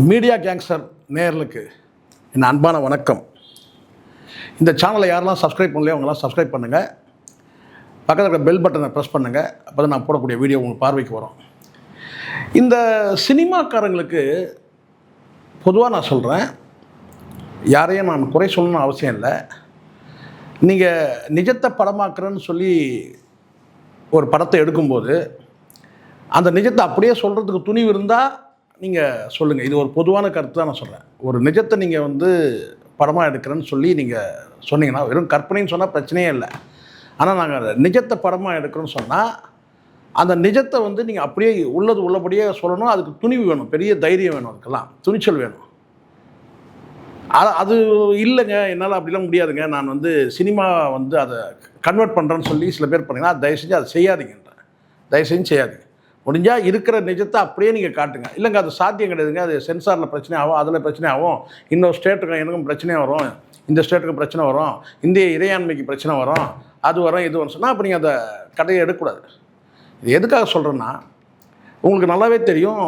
Media gangster நேயர்களுக்கு என் அன்பான வணக்கம். இந்த சேனலை யாரெல்லாம் சப்ஸ்கிரைப் பண்ணலையோ அவங்களாம் சப்ஸ்கிரைப் பண்ணுங்கள். பக்கத்தில் இருக்கிற பெல் பட்டனை ப்ரெஸ் பண்ணுங்கள். அப்போ தான் நான் போடக்கூடிய வீடியோ உங்களுக்கு பார்வைக்கு வரும். இந்த சினிமாக்காரங்களுக்கு பொதுவாக நான் சொல்கிறேன், யாரையும் நான் குறை சொல்லணும்னு அவசியம் இல்லை. நீங்கள் நிஜத்தை படமாக்குறேன்னு சொல்லி ஒரு படத்தை எடுக்கும்போது அந்த நிஜத்தை அப்படியே சொல்கிறதுக்கு துணிவு இருந்தால் நீங்கள் சொல்லுங்கள். இது ஒரு பொதுவான கருத்து தான் நான் சொல்கிறேன். ஒரு நிஜத்தை நீங்கள் படமாக எடுக்கிறேன்னு சொல்லி நீங்கள் சொன்னீங்கன்னா, வெறும் கற்பனைன்னு சொன்னால் பிரச்சனையே இல்லை. ஆனால் நாங்கள் நிஜத்தை படமாக எடுக்கிறோன்னு சொன்னால் அந்த நிஜத்தை நீங்கள் அப்படியே உள்ளபடியே சொல்லணும். அதுக்கு துணிவு வேணும், பெரிய தைரியம் வேணும், அதுக்கெல்லாம் துணிச்சல் வேணும். அது இல்லைங்க, என்னால் அப்படிலாம் முடியாதுங்க, நான் சினிமா அதை கன்வெர்ட் பண்ணுறேன்னு சொல்லி சில பேர் பண்ணிங்கன்னா தயவு செஞ்சு அதை செய்யாதீங்கன்றேன். தயவு செஞ்சு செய்யாதீங்க. முடிஞ்சால் இருக்கிற நிஜத்தை அப்படியே நீங்கள் காட்டுங்க. இல்லைங்க அது சாத்தியம் கிடையாதுங்க, அது சென்சாரில் பிரச்சனை ஆகும், அதில் பிரச்சனை ஆகும், இன்னொரு ஸ்டேட்டுக்கும் எனக்கும் பிரச்சனை வரும், இந்த ஸ்டேட்டுக்கு பிரச்சனை வரும், இந்திய இறையாண்மைக்கு பிரச்சனை வரும், அது வரும் இது வரும் சொன்னால் அப்போ நீங்கள் அந்த கதையை எடுக்கக்கூடாது. இது எதுக்காக சொல்கிறேன்னா, உங்களுக்கு நல்லாவே தெரியும்,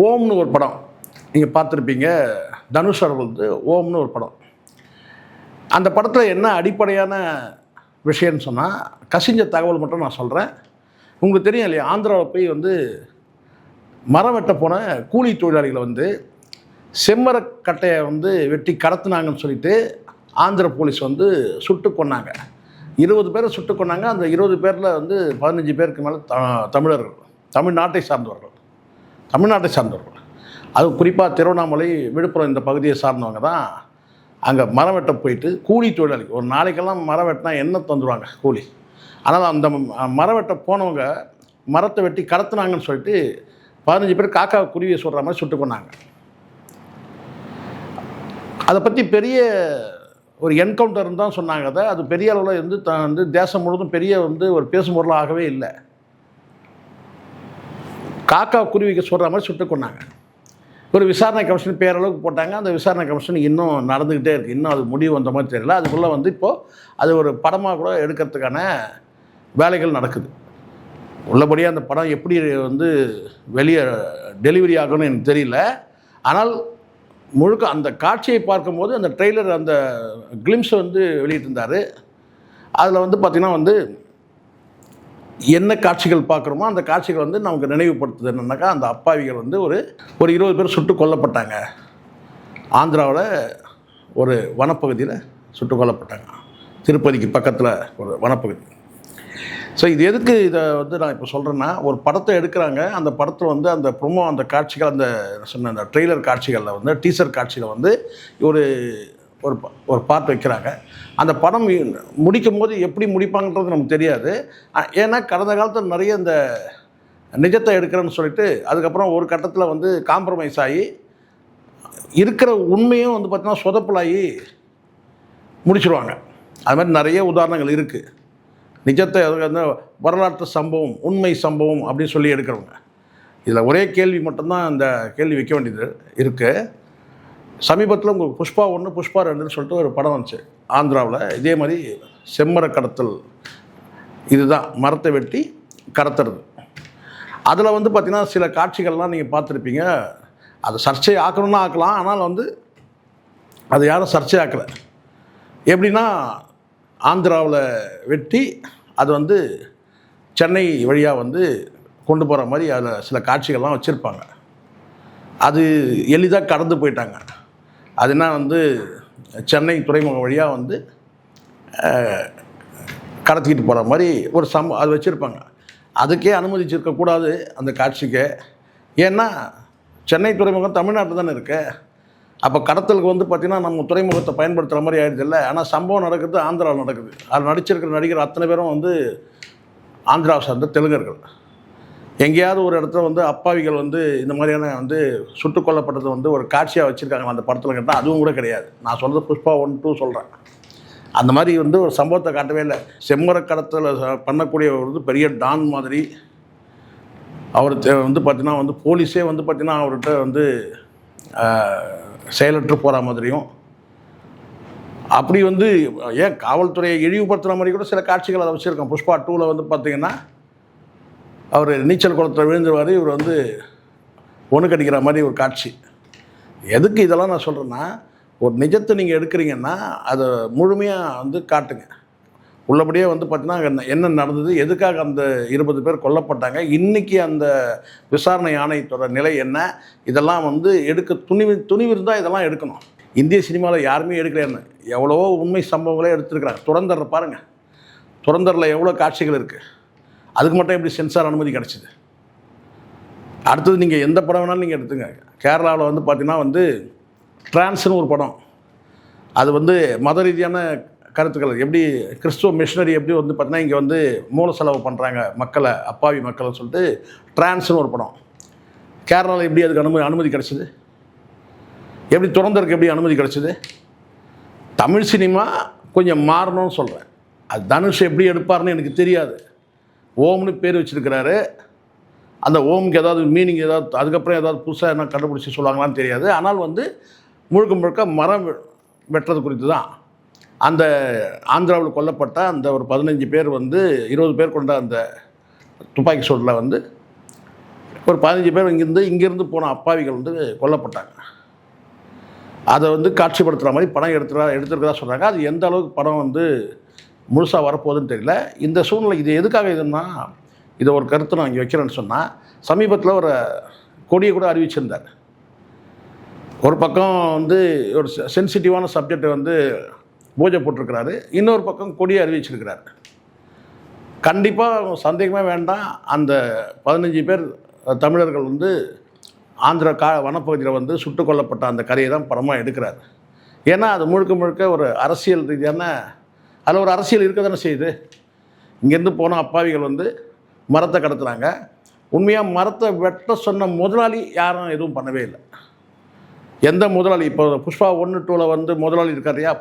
ஓம்னு ஒரு படம் நீங்கள் பார்த்துருப்பீங்க. தனுஷ் அவர்களது ஓம்னு ஒரு படம். அந்த படத்தில் என்ன அடிப்படையான விஷயம்னு சொன்னால், கசிஞ்ச தகவல் மட்டும் நான் சொல்கிறேன். உங்களுக்கு தெரியும் இல்லையா, ஆந்திராவில் போய் மரம் வெட்ட போன கூலி தொழிலாளிகளை செம்மரக்கட்டையை வெட்டி கடத்துனாங்கன்னு சொல்லிட்டு ஆந்திர போலீஸ் சுட்டு கொன்னாங்க. 20 பேரை சுட்டு கொன்னாங்க. அந்த 20 பேரில் 15 பேருக்கு மேலே தமிழர்கள், தமிழ்நாட்டை சார்ந்தவர்கள். அது குறிப்பாக திருவண்ணாமலை, விழுப்புரம் இந்த பகுதியை சார்ந்தவங்க தான் அங்கே மரம் வெட்ட போயிட்டு கூலி தொழிலாளி. ஒரு நாளைக்கெல்லாம் மரம் வெட்டினா என்ன தந்துடுவாங்க கூலி. ஆனால் அந்த மரம் வெட்ட போனவங்க மரத்தை வெட்டி கடத்துனாங்கன்னு சொல்லிட்டு 15 பேர் காக்கா குருவியை சொல்கிற மாதிரி சுட்டு கொண்டாங்க. அதை பற்றி பெரிய ஒரு என்கவுண்டர்னு தான் சொன்னாங்க. அது பெரிய அளவில் தேசம் முழுவதும் பெரிய ஒரு பேசும் பொருளாகவே இல்லை. காக்கா குருவிக்கு சொல்கிற மாதிரி சுட்டு கொண்டாங்க. ஒரு விசாரணை கமிஷன் பேரளவுக்கு போட்டாங்க. அந்த விசாரணை கமிஷன் இன்னும் நடந்துக்கிட்டே இருக்குது. இன்னும் அது முடிவு வந்த மாதிரி தெரியல. அதுக்குள்ளே இப்போது அது ஒரு படமாக கூட எடுக்கிறதுக்கான வேலைகள் நடக்குது. உள்ளபடியாக அந்த படம் எப்படி வெளியே டெலிவரி ஆகணும்னு எனக்கு தெரியல. ஆனால் முழுக்க அந்த காட்சியை பார்க்கும்போது அந்த ட்ரெய்லர் அந்த கிளிம்ஸ் வெளியிட்டிருந்தார். அதில் பார்த்திங்கன்னா என்ன காட்சிகள் பார்க்குறோமோ அந்த காட்சிகள் நமக்கு நினைவுபடுத்துது என்னன்னாக்கா, அந்த அப்பாவிகள் ஒரு 20 பேர் சுட்டு கொல்லப்பட்டாங்க. ஆந்திராவில் ஒரு வனப்பகுதியில் சுட்டு கொல்லப்பட்டாங்க. திருப்பதிக்கு பக்கத்தில் ஒரு வனப்பகுதி. ஸோ இது எதுக்கு இதை நான் இப்போ சொல்கிறேன்னா, ஒரு படத்தை எடுக்கிறாங்க. அந்த படத்தில் அந்த ப்ரொமோ, அந்த காட்சிகள், அந்த சொன்ன அந்த ட்ரெய்லர் காட்சிகளில் டீசர் காட்சியில் ஒரு ஒரு பார்ட் வைக்கிறாங்க. அந்த படம் முடிக்கும் போது எப்படி முடிப்பாங்கன்றது நமக்கு தெரியாது. ஏன்னா கடந்த காலத்தில் நிறைய இந்த நிஜத்தை எடுக்கிறேன்னு சொல்லிட்டு அதுக்கப்புறம் ஒரு கட்டத்தில் காம்ப்ரமைஸ் ஆகி இருக்கிற உண்மையும் பார்த்திங்கன்னா சொதப்பலாகி முடிச்சுடுவாங்க. அது மாதிரி நிறைய உதாரணங்கள் இருக்குது. நிஜத்தை வரலாற்று சம்பவம், உண்மை சம்பவம் அப்படின்னு சொல்லி எடுக்கிறவங்க. இதில் ஒரே கேள்வி மட்டும்தான் இந்த கேள்வி வைக்க வேண்டியது இருக்குது. சமீபத்தில் உங்களுக்கு புஷ்பா 1, புஷ்பா 2ன்னு சொல்லிட்டு ஒரு படம் வந்துச்சு ஆந்திராவில். இதே மாதிரி செம்மர கடத்தல், இதுதான் மரத்தை வெட்டி கடத்துறது. அதில் பார்த்திங்கன்னா சில காட்சிகள்லாம் நீங்கள் பார்த்துருப்பீங்க. அதை சர்ச்சை ஆக்கணும்னா ஆக்கலாம். ஆனால் அது யாரும் சர்ச்சை ஆக்கலை. எப்படின்னா, ஆந்திராவில் வெட்டி அது சென்னை வழியாக கொண்டு போகிற மாதிரி அதில் சில காட்சிகள்லாம் வச்சுருப்பாங்க. அது எளிதாக கடந்து போயிட்டாங்க. அதுனா சென்னை துறைமுகம் வழியாக கடத்திக்கிட்டு போகிற மாதிரி ஒரு அது வச்சுருப்பாங்க. அதுக்கே அனுமதிச்சிருக்கக்கூடாது அந்த காட்சிக்கு. ஏன்னா சென்னை துறைமுகம் தமிழ்நாட்டில் தானே இருக்கு. அப்போ கடத்தலுக்கு பார்த்திங்கன்னா நம்ம துறைமுகத்தை பயன்படுத்துகிற மாதிரி ஆகிடுது இல்லை. ஆனால் சம்பவம் நடக்கிறது ஆந்திராவில் நடக்குது. அதில் நடிச்சிருக்கிற நடிகர் அத்தனை பேரும் ஆந்திராவை சார்ந்த தெலுங்கர்கள். எங்கேயாவது ஒரு இடத்துல அப்பாவிகள் இந்த மாதிரியான சுட்டுக் கொல்லப்பட்டது ஒரு காட்சியாக வச்சுருக்காங்க அந்த படத்தில் கேட்டால் அதுவும் கூட கிடையாது. நான் சொல்கிறது புஷ்பா 1, 2 சொல்கிறேன். அந்த மாதிரி ஒரு சம்பவத்தை காட்டவே இல்லை. செம்மர கடத்தலை பண்ணக்கூடிய பெரிய டான் மாதிரி அவர் பார்த்திங்கன்னா போலீஸே பார்த்திங்கன்னா அவர்கிட்ட செயலற்று போகிற மாதிரியும், அப்படி ஏன் காவல்துறையை இழிவுபடுத்துகிற மாதிரி கூட சில காட்சிகள் அதை வச்சுருக்கோம். புஷ்பா 2ல் பார்த்திங்கன்னா அவர் நீச்சல் குளத்தில் விழுந்துருவார். இவர் ஒன்று கடிக்கிற மாதிரி ஒரு காட்சி. எதுக்கு இதெல்லாம் நான் சொல்கிறேன்னா, ஒரு நிஜத்தை நீங்கள் எடுக்கிறீங்கன்னா அதை முழுமையாக வந்து காட்டுங்க. உள்ளபடியே வந்து பார்த்தீங்கன்னா என்ன நடந்தது, எதுக்காக அந்த 20 பேர் கொல்லப்பட்டாங்க, இன்றைக்கி அந்த விசாரணை ஆணையத்தோட நிலை என்ன, இதெல்லாம் வந்து எடுக்க துணிவு இருந்தால் இதெல்லாம் எடுக்கணும். இந்திய சினிமாவில் யாருமே எடுக்கலைன்னு எவ்வளவோ உண்மை சம்பவங்களே எடுத்துருக்குறாங்க. துரந்தரில் பாருங்கள், துரந்தரில் எவ்வளோ காட்சிகள் இருக்குது. அதுக்கு மட்டும் எப்படி சென்சார் அனுமதி கிடச்சிது? அடுத்தது நீங்கள் எந்த படம் வேணாலும் நீங்கள் எடுத்துங்க. கேரளாவில் வந்து பார்த்திங்கன்னா வந்து டிரான்ஸ்னு ஒரு படம், அது வந்து மத ரீதியான கருத்துக்கள், எப்படி கிறிஸ்துவ மிஷினரி எப்படி வந்து பார்த்தீங்கன்னா இங்கே வந்து மூல செலவு பண்ணுறாங்க மக்களை, அப்பாவி மக்களை சொல்லிட்டு டிரான்ஸ்னு ஒரு படம். கேரளாவில் எப்படி அதுக்கு அனுமதி கிடச்சிது? எப்படி துறந்தருக்கு எப்படி அனுமதி கிடச்சிது? தமிழ் சினிமா கொஞ்சம் மாறணும்னு சொல்கிறேன். அது தனுஷ் எப்படி எடுப்பார்னு எனக்கு தெரியாது. ஓம்னு பேர் வச்சுருக்கிறாரு. அந்த ஓமுக்கு ஏதாவது மீனிங் ஏதாவது அதுக்கப்புறம் ஏதாவது புதுசாக என்ன கண்டுபிடிச்சி சொல்லுவாங்களான்னு தெரியாது. ஆனால் வந்து முழுக்க முழுக்க மரம் வெட்டுறது குறித்து தான். அந்த ஆந்திராவில் கொல்லப்பட்ட அந்த ஒரு 15 பேர் வந்து 20 பேர் கொண்ட அந்த துப்பாக்கி சூட்டில் வந்து ஒரு 15 பேர் இங்கேருந்து போன அப்பாவிகள் வந்து கொல்லப்பட்டாங்க. அதை வந்து காட்சிப்படுத்துகிற மாதிரி படம் எடுத்துருக்கதா சொல்கிறாங்க. அது எந்த அளவுக்கு படம் வந்து முழுசாக வரப்போகுதுன்னு தெரியல. இந்த சூழ்நிலை இது எதுக்காக இதுன்னா, இதை ஒரு கருத்து நான் இங்கே வைக்கிறேன்னு சொன்னால், சமீபத்தில் ஒரு கொடியை கூட அறிவிச்சிருந்தார். ஒரு பக்கம் வந்து ஒரு சென்சிட்டிவான சப்ஜெக்டை வந்து பூஜை போட்டிருக்கிறாரு, இன்னொரு பக்கம் கொடியை அறிவிச்சிருக்கிறார். கண்டிப்பாக சந்தேகமே வேண்டாம், அந்த 15 பேர் தமிழர்கள் வந்து ஆந்திரா வனப்பகுதியில் வந்து சுட்டு கொல்லப்பட்ட அந்த கதையை தான் படமாக எடுக்கிறார். ஏன்னா அது முழுக்க முழுக்க ஒரு அரசியல் ரீதியான, அதில் ஒரு அரசியல் இருக்க தானே செய்யுது. இங்கேருந்து போன அப்பாவிகள் வந்து மரத்தை கடத்துகிறாங்க. உண்மையாக மரத்தை வெட்ட சொன்ன முதலாளி யாரும் எதுவும் பண்ணவே இல்லை. எந்த முதலாளி, இப்போ புஷ்பா 1, 2ல் வந்து முதலாளி இருக்கார் இல்லையா,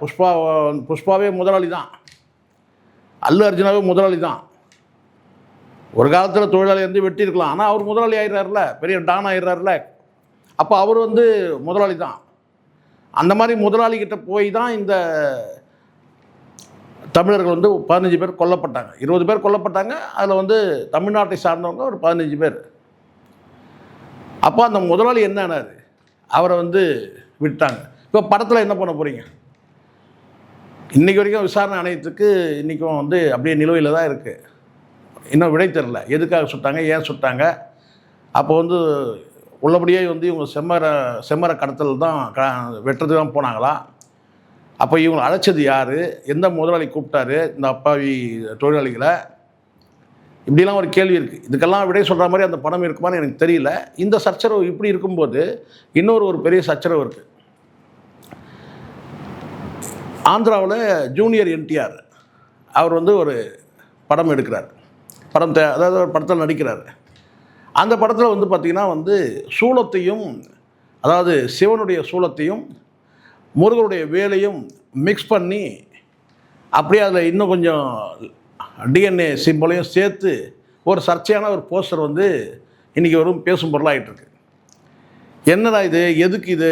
புஷ்பாவே முதலாளி தான், அல்லு அர்ஜுனாவே முதலாளி தான். ஒரு காலத்தில் தொழிலாளி வந்து வெட்டியிருக்கலாம், ஆனால் அவர் முதலாளி ஆகிடுறாருல, பெரிய டான் ஆகிடுறாருல, அப்போ அவர் வந்து முதலாளி தான். அந்த மாதிரி முதலாளிகிட்ட போய் தான் இந்த தமிழர்கள் வந்து 15 பேர் கொல்லப்பட்டாங்க. 20 பேர் கொல்லப்பட்டாங்க. அதில் வந்து தமிழ்நாட்டை சார்ந்தவங்க ஒரு 15 பேர். அப்போ அந்த முதலாளி என்ன ஆனார்? அவரை வந்து விட்டாங்க. இப்போ படத்தில் என்ன பண்ண போகிறீங்க? இன்றைக்கி வரைக்கும் விசாரணை ஆணையத்துக்கு இன்றைக்கும் வந்து அப்படியே நிலுவையில் தான் இருக்குது. இன்னும் விடை தெரில, எதுக்காக சுட்டாங்க, ஏன் சுட்டாங்க. அப்போ வந்து உள்ளபடியே வந்து இவங்க செம்மர கடத்தல் தான் வெட்டுறதுக்கு தான் போனாங்களா? அப்போ இவங்களை அழைச்சது யார்? எந்த முதலாளி கூப்பிட்டாரு இந்த அப்பாவி தொழிலாளிகளை? இப்படிலாம் ஒரு கேள்வி இருக்குது. இதுக்கெல்லாம் விடை சொல்கிற மாதிரி அந்த படம் இருக்குமான்னு எனக்கு தெரியல. இந்த சச்சரவு இப்படி இருக்கும்போது ஒரு பெரிய சச்சரவு இருக்குது. ஆந்திராவில் ஜூனியர் என்டிஆர் அவர் வந்து ஒரு படம் எடுக்கிறார். அதாவது ஒரு படத்தில் நடிக்கிறார். அந்த படத்தில் வந்து பார்த்திங்கன்னா வந்து சூலத்தையும், அதாவது சிவனுடைய சூலத்தையும் முருகனுடைய வேலையும் மிக்ஸ் பண்ணி அப்படியே அதில் இன்னும் கொஞ்சம் டிஎன்ஏ சிம்பளையும் சேர்த்து ஒரு சர்ச்சையான ஒரு போஸ்டர் வந்து இன்றைக்கி வரும் பேசும் பொருளாகிட்டுருக்கு. என்னடா இது, எதுக்கு இது,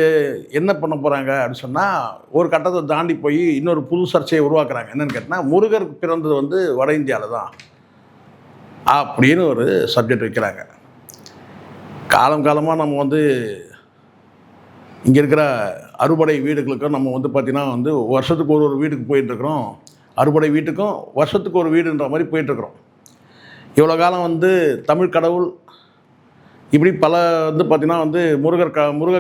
என்ன பண்ண போகிறாங்க அப்படின்னு சொன்னால், ஒரு கட்டத்தை தாண்டி போய் இன்னொரு புது சர்ச்சையை உருவாக்குறாங்க. என்னென்னு கேட்டால், முருகர் பிறந்தது வந்து வட இந்தியாவில் தான் அப்படின்னு ஒரு சப்ஜெக்ட் வைக்கிறாங்க. காலமாக நம்ம வந்து இங்கே இருக்கிற அறுபடை வீடுகளுக்கும் நம்ம வந்து பார்த்திங்கன்னா வந்து வருஷத்துக்கு ஒரு வீட்டுக்கு போயிட்டுருக்குறோம். அறுபடை வீட்டுக்கும் வருஷத்துக்கு ஒரு வீடுன்ற மாதிரி போயிட்டுருக்குறோம். இவ்வளோ காலம் வந்து தமிழ் கடவுள் இப்படி பல வந்து பார்த்திங்கன்னா வந்து முருகர்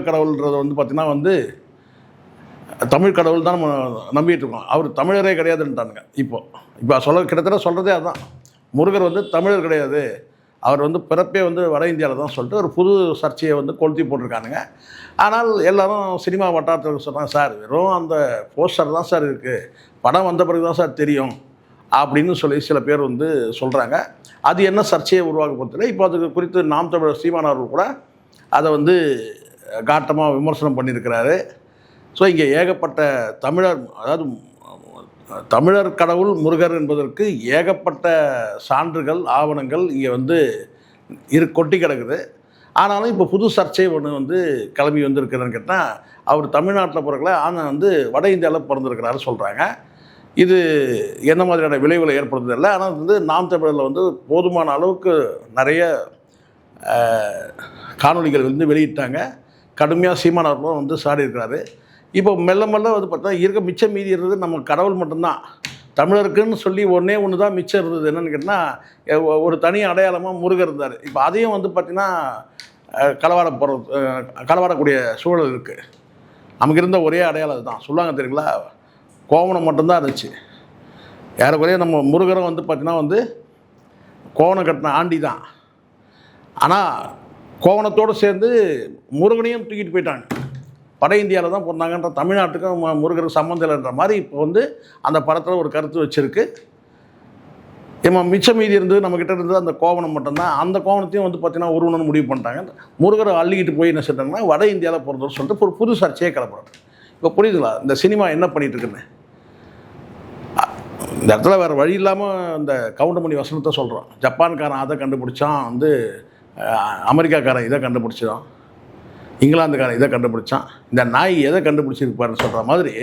கடவுள்ன்றதை வந்து பார்த்திங்கன்னா வந்து தமிழ் கடவுள் தான் நம்ம நம்பிகிட்ருக்கோம். அவர் தமிழரே கிடையாதுன்ட்டானுங்க. இப்போ கிட்டத்தட்ட சொல்கிறதே அதுதான். முருகர் வந்து தமிழர் கிடையாது, அவர் வந்து பிறப்பே வந்து வட இந்தியாவில் தான் சொல்லிட்டு ஒரு புது சர்ச்சையை வந்து கொளுத்தி போட்டிருக்கானுங்க. ஆனால் எல்லோரும் சினிமா வட்டாரத்தில் சொன்னாங்க, சார் வெறும் அந்த போஸ்டர் தான் சார் இருக்குது, படம் வந்த பிறகு தான் சார் தெரியும் அப்படின்னு சொல்லி சில பேர் வந்து சொல்கிறாங்க. அது என்ன சர்ச்சையை உருவாக்க போகிறதில்லை. இப்போ அதுக்கு குறித்து நாம் தமிழர் சீமான் அவர்கள் கூட அதை வந்து காட்டமாக விமர்சனம் பண்ணியிருக்கிறாரு. ஸோ இங்கே ஏகப்பட்ட தமிழர், அதாவது தமிழர் கடவுள் முருகர் என்பதற்கு ஏகப்பட்ட சான்றுகள், ஆவணங்கள் இங்கே வந்து கொட்டி கிடக்குது. ஆனாலும் இப்போ புது சர்ச்சை ஒன்று வந்து கிளம்பி வந்திருக்கிறதுன்னு கேட்டால், அவர் தமிழ்நாட்டில் பிறக்கல, ஆனால் வந்து வட இந்தியாவில் பிறந்திருக்கிறாரு சொல்கிறாங்க. இது என்ன மாதிரியான விளைவுகளை ஏற்படுத்துறதில்லை. ஆனால் வந்து நாம் தமிழரில் வந்து போதுமான அளவுக்கு நிறைய காணொலிகள் வந்து வெளியிட்டாங்க. கடுமையாக சீமான் அவர்களும் வந்து சாடி இருக்கிறாரு. இப்போ மெல்ல மெல்ல வந்து பார்த்தா இருக்க மிச்சம் மீதி இருந்தது நம்ம கடவுள் மட்டும்தான். தமிழருக்குன்னு சொல்லி ஒன்று தான் மிச்சம் இருந்தது. என்னென்னு கேட்டால் ஒரு தனி அடையாளமாக முருகர் இருந்தார். இப்போ அதையும் வந்து பார்த்திங்கன்னா களவாடக்கூடிய சூழல் இருக்குது. நமக்கு இருந்த ஒரே அடையாளம் அதுதான். சொல்லுவாங்க தெரியுங்களா, கோவணம் மட்டும்தான் இருந்துச்சு. ஏறக்குறைய நம்ம முருகரும் வந்து பார்த்திங்கன்னா வந்து கோவணம் கட்டின ஆண்டி தான். ஆனால் கோவணத்தோடு சேர்ந்து முருகனையும் தூக்கிட்டு போயிட்டாங்க. வட இந்தியாவில் தான் பிறந்தாங்கன்ற தமிழ்நாட்டுக்கும் முருகருக்கு சம்மந்தம் இல்லைன்ற மாதிரி இப்போ வந்து அந்த படத்தில் ஒரு கருத்து வச்சுருக்கு. மிச்சம் மீதி இருந்தது நம்மக்கிட்ட இருந்தது அந்த கோவணம் மட்டும்தான். அந்த கோவணத்தையும் வந்து பார்த்திங்கன்னா உருவணும்னு முடிவு பண்ணிட்டாங்க. முருகரை அள்ளிக்கிட்டு போய் என்ன சொல்லிட்டாங்கன்னா வட இந்தியாவில் பிறந்தோன்னு சொல்லிட்டு ஒரு புது சர்ச்சையே கிளப்புறாங்க. இப்போ புரியுதுங்களா இந்த சினிமா என்ன பண்ணிகிட்டு இருக்குன்னு? இந்த இடத்துல வேறு வழி இல்லாமல் இந்த கவுண்டமணி வசனத்தை சொல்கிறோம். ஜப்பான்காரன் அதை கண்டுபிடிச்சான், வந்து அமெரிக்காக்காரன் இதை கண்டுபிடிச்சான், இங்கிலாந்துக்காரன் இதை கண்டுபிடிச்சான், இந்த நாய் எதை கண்டுபிடிச்சிருப்பாருன்னு சொல்கிற மாதிரி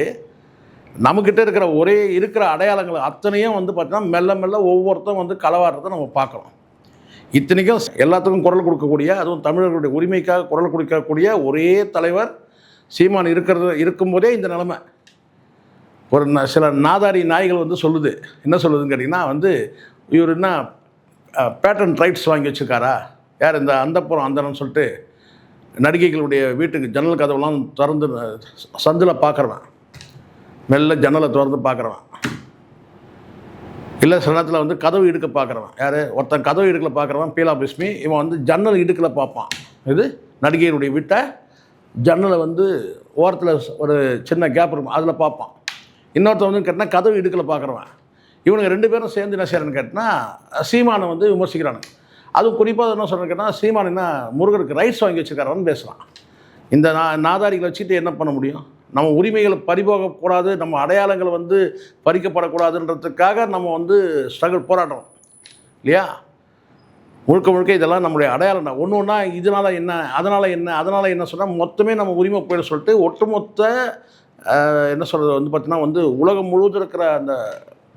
நம்மக்கிட்ட இருக்கிற ஒரே இருக்கிற அடையாளங்கள் அத்தனையும் வந்து பார்த்திங்கன்னா மெல்ல மெல்ல ஒவ்வொருத்தரும் வந்து களவாடுறதை நம்ம பார்க்குறோம். இத்தனைக்கும் எல்லாத்துக்கும் குரல் கொடுக்கக்கூடிய, அதுவும் தமிழர்களுடைய உரிமைக்காக குரல் கொடுக்கக்கூடிய ஒரே தலைவர் சீமான் இருக்கும்போதே இந்த நிலைமை. ஒரு சில நாதாரி நாய்கள் வந்து சொல்லுது, என்ன சொல்லுதுன்னு கேட்டிங்கன்னா வந்து இவர் என்ன பேட்டன் ரைட்ஸ் வாங்கி வச்சுருக்காரா, யார் இந்த அந்தப்புறம் அந்தனன்னு சொல்லிட்டு நடிகைகளுடைய வீட்டுக்கு ஜன்னல் கதவுலாம் திறந்து சந்தில் பார்க்குறவன், மெல்ல ஜன்னலை திறந்து பார்க்குறவன், இல்லை சில நேரத்தில் வந்து கதவு இடுக்க பார்க்குறவன். யார் ஒருத்தன் கதவு இடுக்கில் பார்க்குறவன் பீலா பிஸ்மி, இவன் வந்து ஜன்னல் இடுக்கில் பார்ப்பான். இது நடிகைகளுடைய வீட்டை ஜன்னலை வந்து ஓரத்தில் ஒரு சின்ன கேப் இருக்கும், அதில் பார்ப்பான். இன்னொருத்தன் வந்து கேட்டால் கதவு இடுக்கில் பார்க்குறவன். இவனுங்க ரெண்டு பேரும் சேர்ந்து என்ன செய்யறன்னு கேட்டால் சீமானை வந்து விமர்சிக்கிறானுங்க. அதுவும் குறிப்பாக என்ன சொல்கிறேன்னு கேட்டால் சீமான் என்ன முருகருக்கு ரைட்ஸ் வாங்கி வச்சுருக்காரன்னு பேசுகிறான். இந்த நாதாரிகளை வச்சுட்டு என்ன பண்ண முடியும்? நம்ம உரிமைகளை பறிபோகக்கூடாது, நம்ம அடையாளங்கள் வந்து பறிக்கப்படக்கூடாதுன்றதுக்காக நம்ம வந்து ஸ்ட்ரகிள் போராடுறோம் இல்லையா? முழுக்க முழுக்க இதெல்லாம் நம்முடைய அடையாளம் தான். ஒன்று ஒன்றா இதனால் என்ன, அதனால் என்ன சொன்னால் மொத்தமே நம்ம உரிமை போயிட சொல்லிட்டு ஒட்டுமொத்த என்ன சொல்கிறது வந்து பார்த்திங்கன்னா வந்து உலகம் முழுவதும் இருக்கிற அந்த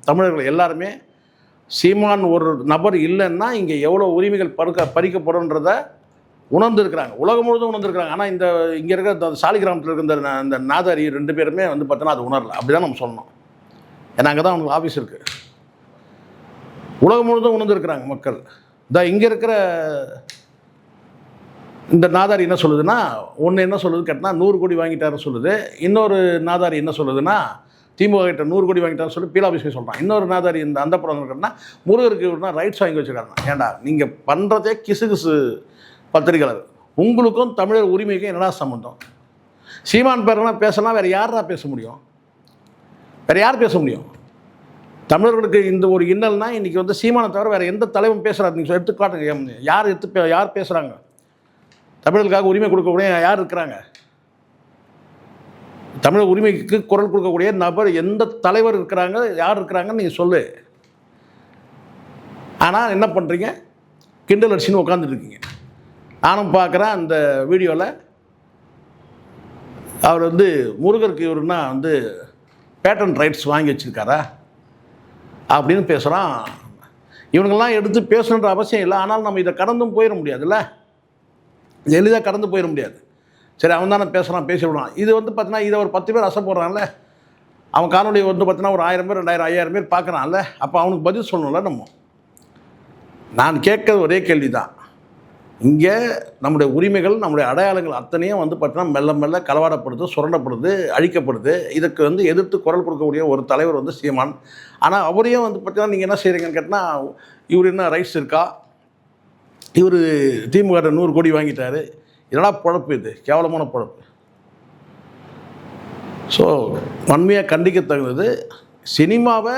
தமிழர்கள் எல்லாருமே சீமான் ஒரு நபர் இல்லைன்னா இங்கே எவ்வளோ உரிமைகள் பறிக்கப்படும்ன்றத உணர்ந்துருக்கிறாங்க, உலகம் முழுவதும் உணர்ந்துருக்கிறாங்க. ஆனால் இங்கே இருக்கிற சாலிகிராமத்தில் இருக்கிற இந்த நாதாரி ரெண்டு பேருமே வந்து பார்த்தோன்னா அது உணரலை. அப்படி தான் நம்ம சொல்லணும். ஏன்னா அங்கே தான் அவங்களுக்கு ஆஃபீஸ் இருக்குது. உலகம் முழுவதும் உணர்ந்துருக்கிறாங்க மக்கள். இங்கே இருக்கிற இந்த நாதாரி என்ன சொல்லுதுன்னா, ஒன்று என்ன சொல்லுது கேட்டால் 100 கோடி வாங்கிட்டாருன்னு சொல்லுது. இன்னொரு நாதாரி என்ன சொல்லுதுன்னா திமுக கிட்ட 100 கோடி வாங்கிட்டான்னு சொல்லி பீலா பிஸ்மி சொல்கிறான். இன்னொரு நாதாரி இந்த அந்த புறம் கேட்டால் முருகருக்கு ரைட்ஸ் வாங்கி வச்சுருக்காங்க. ஏன்டா நீங்கள் பண்ணுறதே கிசு பத்திரிகையாளர், உங்களுக்கும் தமிழர் உரிமைக்கும் என்னடா சம்மந்தம்? சீமான் பேரெல்லாம் பேசலாம், வேறு யாரா பேச முடியும்? வேறு யார் பேச முடியும்? தமிழர்களுக்கு இந்த ஒரு இன்னல்னா இன்றைக்கி வந்து சீமானை தவிர வேறு எந்த தலைவன் பேசுகிறாரு? நீங்கள் எடுத்துக்காட்டுங்க, யார் பேசுகிறாங்க? தமிழர்களுக்காக உரிமை கொடுக்கக்கூடிய யார் இருக்கிறாங்க? தமிழ் உரிமைக்கு குரல் கொடுக்கக்கூடிய நபர் எந்த தலைவர் இருக்கிறாங்க, யார் இருக்கிறாங்கன்னு நீங்கள் சொல்லு. ஆனால் என்ன பண்ணுறீங்க? கிண்டல் அடிச்சுன்னு உட்காந்துருக்கீங்க. நானும் பார்க்குறேன் அந்த வீடியோவில் அவர் வந்து முருகருக்கு இவருன்னா வந்து பேட்டன் ரைட்ஸ் வாங்கி வச்சுருக்காரா அப்படின்னு பேசுகிறான். இவனுங்கெல்லாம் எடுத்து பேசணுன்ற அவசியம் இல்லை. ஆனால் நம்ம இதை கடந்தும் போயிட முடியாதுல்ல, எளிதாக கடந்து போயிட முடியாது. சரி, அவன் தானே பேசுகிறான், பேசிவிடுவான். இது வந்து பார்த்தீங்கன்னா இதை ஒரு 10 பேர் அசைப்படுறான்ல, அவன் காணொலி வந்து பார்த்தீங்கன்னா ஒரு 1000 பேர் 2000 5000 பேர் பார்க்குறான்ல, அப்போ அவனுக்கு பதில் சொல்லணும்ல நம்ம. நான் கேட்குறது ஒரே கேள்வி தான். இங்கே நம்முடைய உரிமைகள், நம்முடைய அடையாளங்கள் அத்தனையும் வந்து பார்த்தீங்கன்னா மெல்ல மெல்ல களவாடப்படுது, சுரண்டப்படுது, அழிக்கப்படுது. இதுக்கு வந்து எதிர்த்து குரல் கொடுக்கக்கூடிய ஒரு தலைவர் வந்து சீமான். ஆனால் அவரையும் வந்து பார்த்தீங்கன்னா நீங்கள் என்ன செய்கிறீங்கன்னு கேட்டால், இவர் என்ன ரைட்ஸ் இருக்கா, இவர் திமுக 100 கோடி வாங்கிட்டார், இதெல்லாம் பொழப்பு, இது கேவலமான பொழப்பு. ஸோ வன்மையாக கண்டிக்க தகுந்தது. சினிமாவை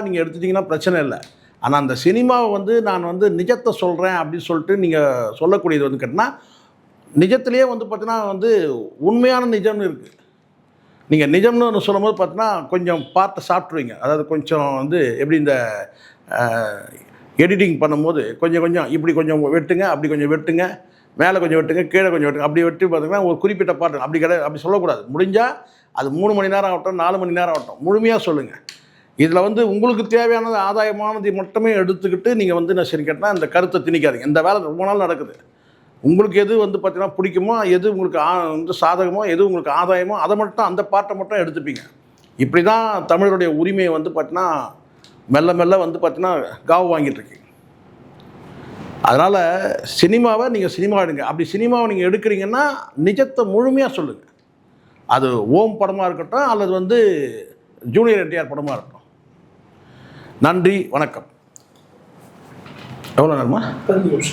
நீங்கள் எடுத்துட்டிங்கன்னா பிரச்சனை இல்லை. ஆனால் அந்த சினிமாவை வந்து நான் வந்து நிஜத்தை சொல்கிறேன் அப்படின்னு சொல்லிட்டு நீங்கள் சொல்லக்கூடியது வந்து கேட்டால், நிஜத்துலேயே வந்து பார்த்தீங்கன்னா வந்து உண்மையான நிஜம்னு இருக்குது. நீங்கள் நிஜம்னு ஒன்று சொல்லும்போது பார்த்தீங்கன்னா கொஞ்சம் பார்த்து சாப்பிட்ருவீங்க. அதாவது கொஞ்சம் வந்து எப்படி இந்த எடிட்டிங் பண்ணும்போது கொஞ்சம் இப்படி கொஞ்சம் வெட்டுங்க, அப்படி கொஞ்சம் வெட்டுங்க, மேலே கொஞ்சம் வெட்டுங்க, கீழே கொஞ்சம் வெட்டுங்க, அப்படி வெட்டி பார்த்தீங்கன்னா ஒரு குறிப்பிட்ட பாட்டு அப்படி கிடையாது. அப்படி சொல்லக்கூடாது. முடிஞ்சால் அது 3 மணி நேரம் ஆகட்டும், 4 மணி நேரம் ஆகட்டும், முழுமையாக சொல்லுங்கள். இதில் வந்து உங்களுக்கு தேவையானது ஆதாயமானதை மட்டுமே எடுத்துக்கிட்டு நீங்கள் வந்து என்ன சரி கேட்டால் இந்த கருத்தை திணிக்காதீங்க. இந்த வேலை ரொம்ப நாள் நடக்குது. உங்களுக்கு எது வந்து பார்த்தீங்கன்னா பிடிக்குமோ, எது உங்களுக்கு வந்து சாதகமோ, எது உங்களுக்கு ஆதாயமோ அதை மட்டும் அந்த பார்ட்டை மட்டும் எடுத்துப்பீங்க. இப்படி தான் தமிழருடைய உரிமையை வந்து பார்த்தீங்கன்னா மெல்ல மெல்ல வந்து பார்த்தீங்கன்னா காவு வாங்கிட்டுருக்கு. அதனால் சினிமாவை நீங்கள் சினிமா எடுங்க. அப்படி சினிமாவை நீங்கள் எடுக்கிறீங்கன்னா நிஜத்தை முழுமையாக சொல்லுங்கள். அது ஓம் படமாக இருக்கட்டும் அல்லது வந்து ஜூனியர் என்டிஆர் படமாக இருக்கட்டும். நன்றி, வணக்கம். எவ்வளோ நேரமா? 10 நிமிஷம்.